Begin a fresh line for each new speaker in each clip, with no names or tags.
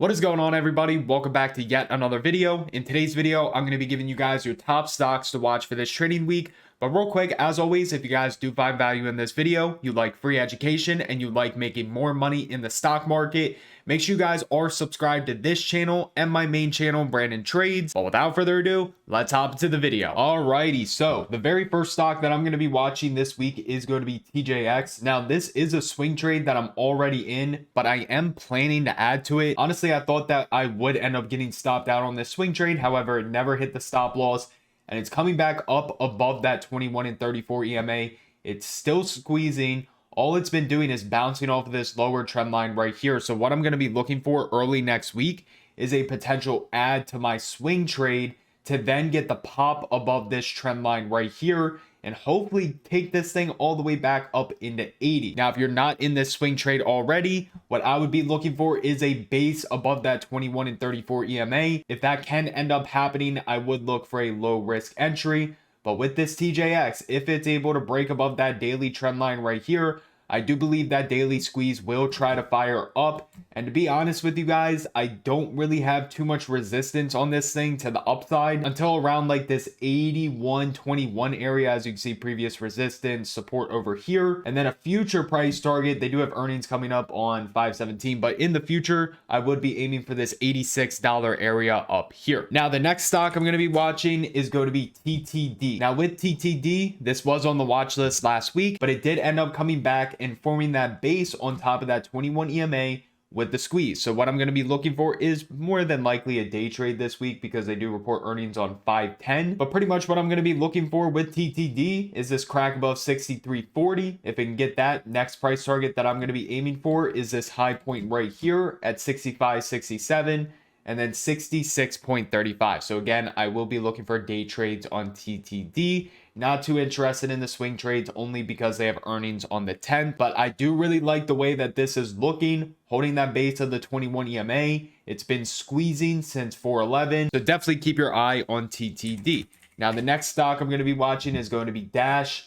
What is going on, everybody? Welcome back to yet another video. In today's video, I'm going to be giving you guys your top stocks to watch for this trading week. But real quick, as always, if you guys do find value in this video, you like free education, and you like making more money in the stock market, make sure you guys are subscribed to this channel and my main channel, Brandon Trades. But without further ado, let's hop into the video. Alrighty, so the very first stock that I'm going to be watching this week is going to be TJX. Now, this is a swing trade that I'm already in, but I am planning to add to it. Honestly, I thought that I would end up getting stopped out on this swing trade. However, it never hit the stop loss, and it's coming back up above that 21 and 34 EMA. It's still squeezing. All it's been doing is bouncing off of this lower trend line right here. So what I'm going to be looking for early next week is a potential add to my swing trade to then get the pop above this trend line right here and hopefully take this thing all the way back up into 80. Now, if you're not in this swing trade already, what I would be looking for is a base above that 21 and 34 EMA. If that can end up happening, I would look for a low risk entry. But with this TJX, if it's able to break above that daily trend line right here, I do believe that daily squeeze will try to fire up. And to be honest with you guys, I don't really have too much resistance on this thing to the upside until around like this 81.21 area. As you can see, previous resistance, support over here. And then a future price target. They do have earnings coming up on 5/17, but in the future, I would be aiming for this $86 area up here. Now, the next stock I'm going to be watching is going to be TTD. Now, with TTD, this was on the watch list last week, but it did end up coming back and forming that base on top of that 21 EMA with the squeeze. So what I'm going to be looking for is more than likely a day trade this week because they do report earnings on 5/10. But pretty much what I'm going to be looking for with TTD is this crack above 63.40. If it can get that, next price target that I'm going to be aiming for is this high point right here at 65.67. And then 66.35. So again, I will be looking for day trades on TTD. Not too interested in the swing trades only because they have earnings on the 10th. But I do really like the way that this is looking, holding that base of the 21 EMA. It's been squeezing since 411. So definitely keep your eye on TTD. Now, the next stock I'm going to be watching is going to be Dash.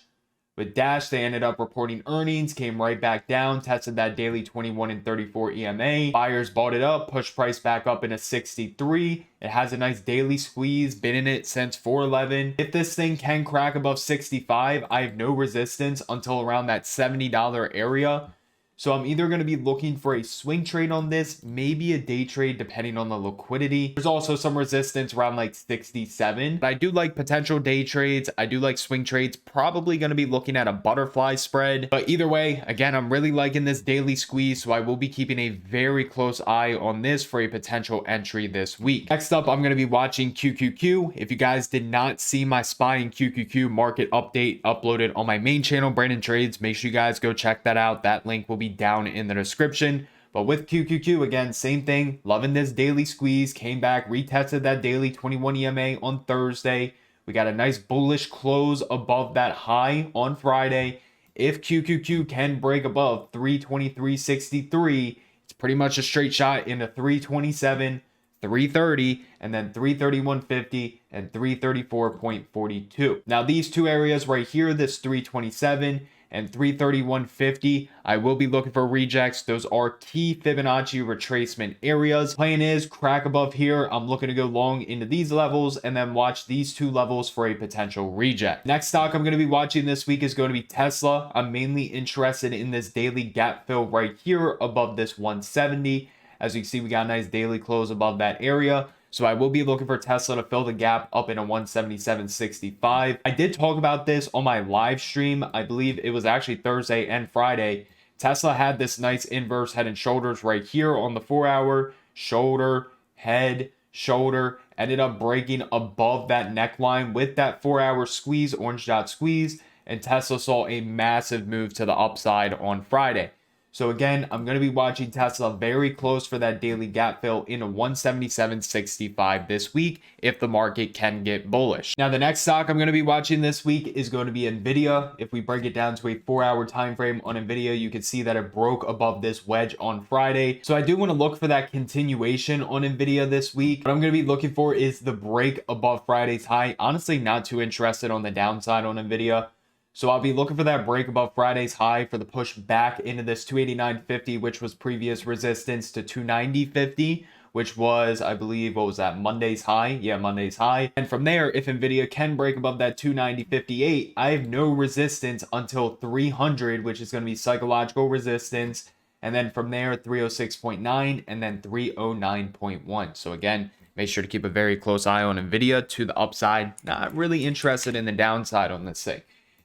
With Dash, they ended up reporting earnings, came right back down, tested that daily 21 and 34 EMA. Buyers bought it up, pushed price back up into 63. It has a nice daily squeeze, been in it since 411. If this thing can crack above 65, I have no resistance until around that $70 area. So I'm either going to be looking for a swing trade on this, maybe a day trade depending on the liquidity. There's also some resistance around like 67. But I do like potential day trades. I do like swing trades. Probably going to be looking at a butterfly spread. But either way, again, I'm really liking this daily squeeze. So I will be keeping a very close eye on this for a potential entry this week. Next up, I'm going to be watching QQQ. If you guys did not see my SPY and QQQ market update uploaded on my main channel, Brandon Trades, make sure you guys go check that out. That link will be down in the description. But with QQQ, again, same thing. Loving this daily squeeze. Came back, retested that daily 21 EMA on Thursday. We got a nice bullish close above that high on Friday. If QQQ can break above 323.63, it's pretty much a straight shot into 327, 330, and then 331.50 and 334.42. Now, these two areas right here, this 327 and 331.50, I will be looking for rejects. Those are key Fibonacci retracement areas. Plan is crack above here. I'm looking to go long into these levels and then watch these two levels for a potential reject. Next stock I'm going to be watching this week is going to be Tesla. I'm mainly interested in this daily gap fill right here above this 170. As you can see, we got a nice daily close above that area. So I will be looking for Tesla to fill the gap up in a 177.65. I did talk about this on my live stream. I believe it was actually Thursday and Friday. Tesla had this nice inverse head and shoulders right here on the 4-hour. Shoulder, head, shoulder. Ended up breaking above that neckline with that 4-hour squeeze, orange dot squeeze. And Tesla saw a massive move to the upside on Friday. So again, I'm going to be watching Tesla very close for that daily gap fill in a 177.65 this week if the market can get bullish. Now, the next stock I'm going to be watching this week is going to be Nvidia. If we break it down to a 4-hour time frame on Nvidia, you can see that it broke above this wedge on Friday. So I do want to look for that continuation on Nvidia this week. What I'm going to be looking for is the break above Friday's high. Honestly, not too interested on the downside on Nvidia. So I'll be looking for that break above Friday's high for the push back into this 289.50, which was previous resistance to 290.50. which was, I believe, what was that, Monday's high? Yeah, Monday's high. And from there, if Nvidia can break above that 290.58, I have no resistance until 300, which is going to be psychological resistance. And then from there, 306.9 and then 309.1. So again, make sure to keep a very close eye on Nvidia to the upside. Not really interested in the downside on this thing.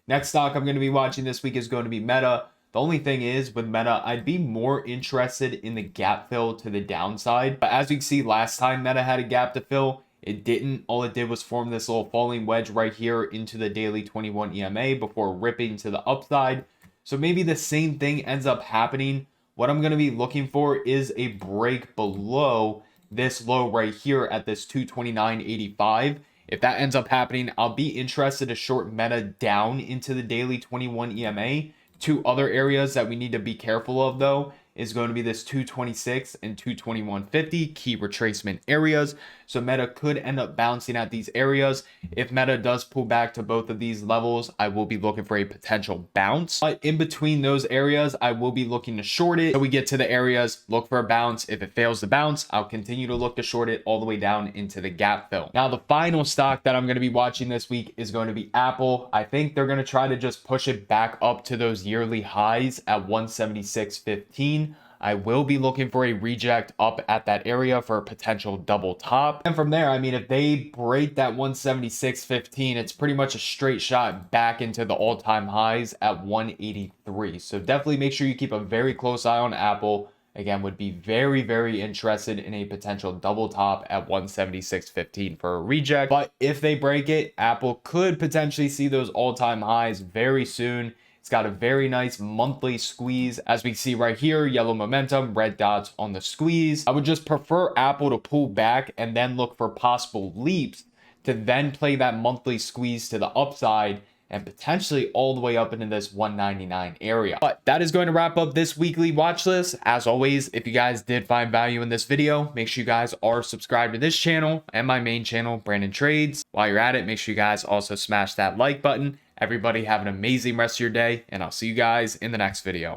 Next stock I'm going to be watching this week is going to be Meta. The only thing is with Meta, I'd be more interested in the gap fill to the downside. But as you can see, last time Meta had a gap to fill, it didn't. All it did was form this little falling wedge right here into the daily 21 EMA before ripping to the upside. So maybe the same thing ends up happening. What I'm going to be looking for is a break below this low right here at this 229.85. If that ends up happening, I'll be interested to short Meta down into the daily 21 EMA. Two other areas that we need to be careful of, though, is going to be this 226 and 221.50 key retracement areas. So Meta could end up bouncing at these areas. If Meta does pull back to both of these levels, I will be looking for a potential bounce. But in between those areas, I will be looking to short it. So we get to the areas, look for a bounce. If it fails to bounce, I'll continue to look to short it all the way down into the gap fill. Now, the final stock that I'm going to be watching this week is going to be Apple. I think they're going to try to just push it back up to those yearly highs at 176.15. I will be looking for a reject up at that area for a potential double top. And from there, I mean, if they break that 176.15, it's pretty much a straight shot back into the all-time highs at 183. So definitely make sure you keep a very close eye on Apple. Again, would be very, very interested in a potential double top at 176.15 for a reject. But if they break it, Apple could potentially see those all-time highs very soon. It's got a very nice monthly squeeze. As we see right here, yellow momentum, red dots on the squeeze. I would just prefer Apple to pull back and then look for possible leaps to then play that monthly squeeze to the upside and potentially all the way up into this 199 area. But that is going to wrap up this weekly watch list. As always, if you guys did find value in this video, make sure you guys are subscribed to this channel and my main channel, Brandon Trades. While you're at it, make sure you guys also smash that like button. Everybody have an amazing rest of your day, and I'll see you guys in the next video.